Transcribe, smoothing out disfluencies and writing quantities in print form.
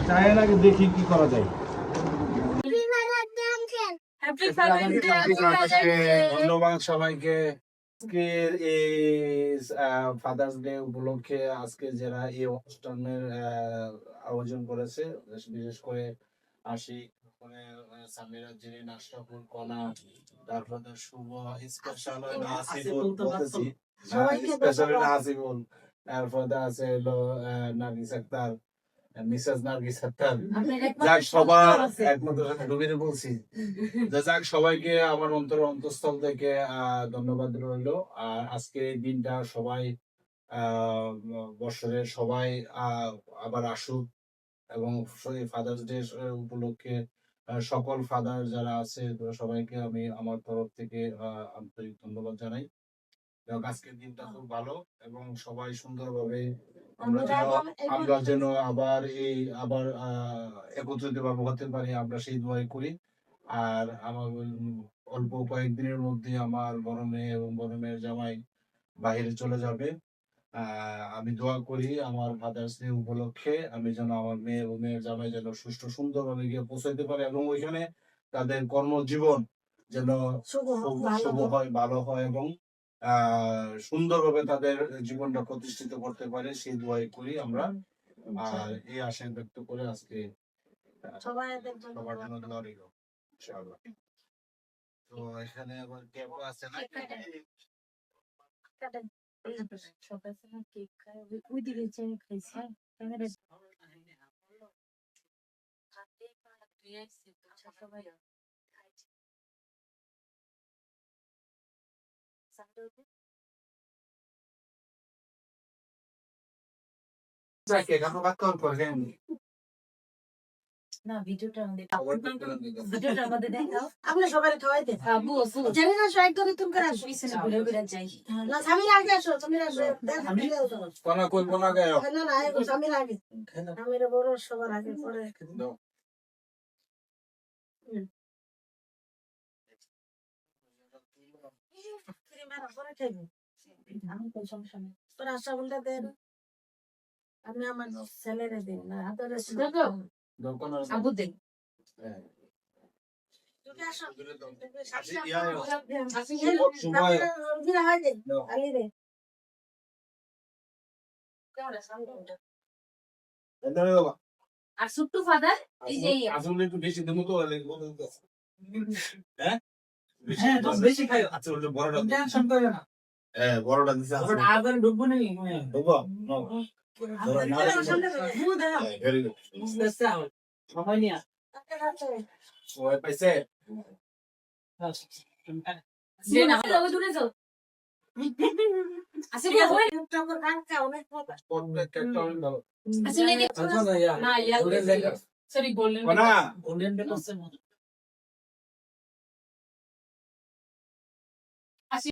চায়ের আগে দেখি কি করা যায়। ধন্যবাদ সবাইকে। আজকের এই ফাদার্স ডে উপলক্ষে আজকে যারা এই অনুষ্ঠানের আয়োজন করেছে, বিশেষ করে আশিক, সামিরা, জেরিন, আশরাফুল, কণা, তারপরে শুভ, স্পেশাল নাসিবুল, তারপরে আছে হলো নার্গিস আক্তার, মিসেস নার্গিস আক্তার। যাক সবার একমাত্র ডুবিরে বলছি। যাক সবাইকে আমার অন্তঃস্থল থেকে ধন্যবাদ রইল। আর আজকে এই দিনটা সবাই বছরের সবাই আবার আসুক, এবং ফাদার্স ডে উপলক্ষে সকল ফাদার যারা আছে সবাইকে আমি আমার তরফ থেকে আন্তরিক ধন্যবাদ জানাই। আজকের দিনটা খুব ভালো, এবং সবাই সুন্দরভাবে আমরা যেন আবার একত্রিত ভাবে হতে পারি, আমরা সেই দোয়াই করি। আর আমার অল্প কয়েকদিনের মধ্যে আমার বড় মেয়ে এবং বড় মেয়ের জামাই বাহিরে চলে যাবে। আমি দোয়া করি আমার ফাদার্স ডে উপলক্ষে আমি যেন আমার মেয়ে এবং মেয়ের জামাই যেন সুষ্ঠু সুন্দরভাবে গিয়ে পৌঁছাইতে পারে, এবং ওইখানে তাদের কর্মজীবন যেন শুভ হয়, ভালো হয়, এবং সুন্দরভাবে তাদের জীবনটা প্রতিষ্ঠিত করতে পারে, সেই দোয়াই করি আমরা। আর এই আশা ব্যক্ত করে আজকে সবার জন্য দোয়া রইল ইনশাআল্লাহ। তো এখানে আবার কেউ আছে না? সবাই কেক খায়, ওই দিকে চেয়ে খাইছে। না ভিডিওটা আমাদের দেখাও, আমরা সবাই খাওয়াই দেন। আবু আসু জানি না সবাই করে তুমি করে আসো, পিছনে ঘুরে ঘুরে যাই। না সামির আগে আসো, সামির আসো, দেখ কোনা কই কোনা গায় না না আগে সামির আগে, সামির বড় সবার আগে পরে দাও। তুমি মারা পরে খাইবো, আমি কোন সমস্যা নেই। তোরা আশা বলতে দেন, আমি আমার ছেলেরে দেন না আদরে দেখো দোকান আবু দেন। তুমি আসো আসি ইয়া আসি সময় দিরা হয় দে আলি রে কেমন সামনে এন্ডারে বাবা। আর সুট্টু ফাদার এই যে আসলে একটু বেশি দেবো তো হ্যাঁ হ্যাঁ বেশি খাই। আচ্ছা ওটা বড়টা টেনশন করে না। হ্যাঁ বড়টা দিছে আছে ওটা আবার ঢুকবো না ঢুকবো নো ভেরি গুড সময় নিয়া সময় পাইছে। যে না হলো দূরে যাও আসলে ওই টপর কান খাও না কোন একটা টন দাও আসলে না ইয়া সরি গোল্ডেন না গোল্ডেন বেকসের মত আসি